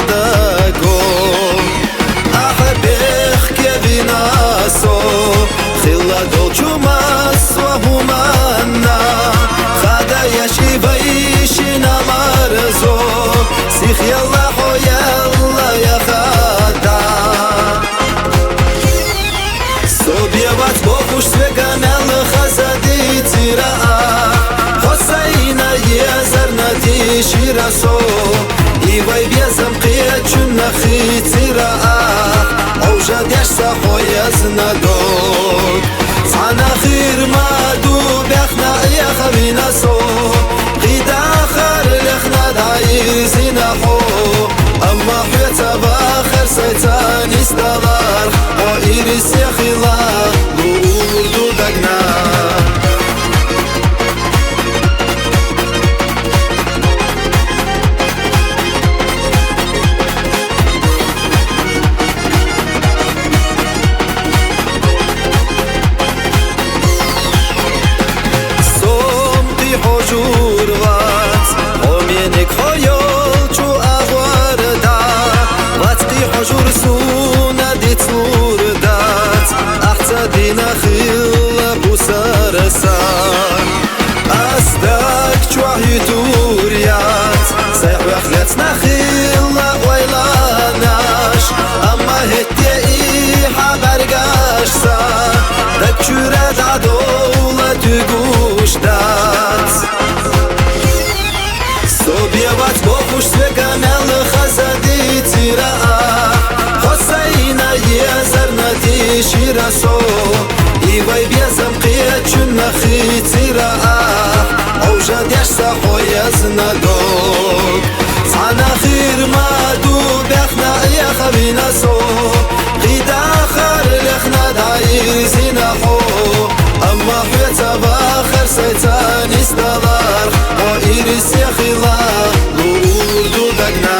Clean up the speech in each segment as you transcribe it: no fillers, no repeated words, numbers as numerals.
داكو أحبخ كبناسو خلا دولشو مسوه منا خدا يشي بيشنا مرزو سيخ يلا حو يلا يا خدا صوبيبات بوخوش سوكامل خزدي تيرا حسينا يزرنا تيشيراسو إيوي بيزم قيتشنا خي تيرا أوجد يشسا حو يزنا دوك صانا خير ما دو بيخنا يا خبينا سو قيدا خر لخنا داير زينا حو أما حيتا باخر سيتان استغار وإيرس يا خلا لولو دقنا حجور وات همینک خیال چو اغوار دا واتقی حجور سونا دیت نور دات احتا دینا خیل بوسر سان أصدق چو هیتوریات سیح وخلت نخیل ویلاناش اما هدی ای حبرگاش سا دک چورد عدولت گوش دات صوبيبات بوخوش سوكامل خزدي تيرا حسينا يزرنا تيشيراسو إيوي بيزم قيتشنا خي تيرا أوجد يشسا حو يزنا دوك صانا خير ما دو بيخنا يا خبينا سو قيدا خر لخنا داير زينا حو أما حيتا باخر سيتان استغار وإيرس يا خلا لولو دقنا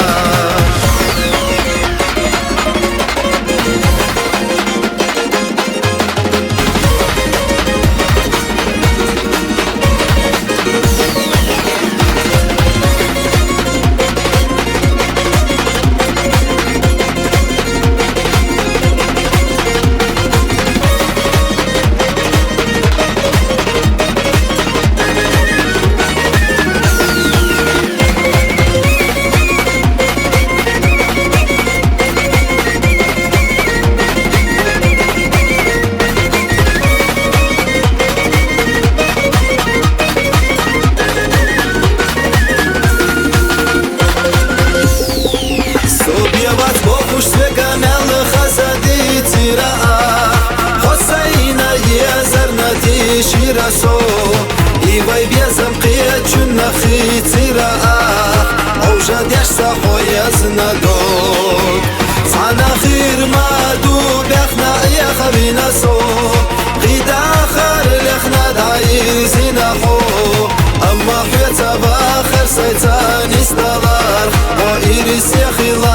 بوخوش سوكامل خزدي تيرا حسينا يزرنا تيشيراسو إيوي بيزم قيتشنا خي تيرا أوجد يشسا حو يزنا دوك صانا خير ما دو بيخنا يا خبينا سو قيدا خر لخنا داير زينا حو أما حيتا باخر سيتان استغار وإيرس يا خلا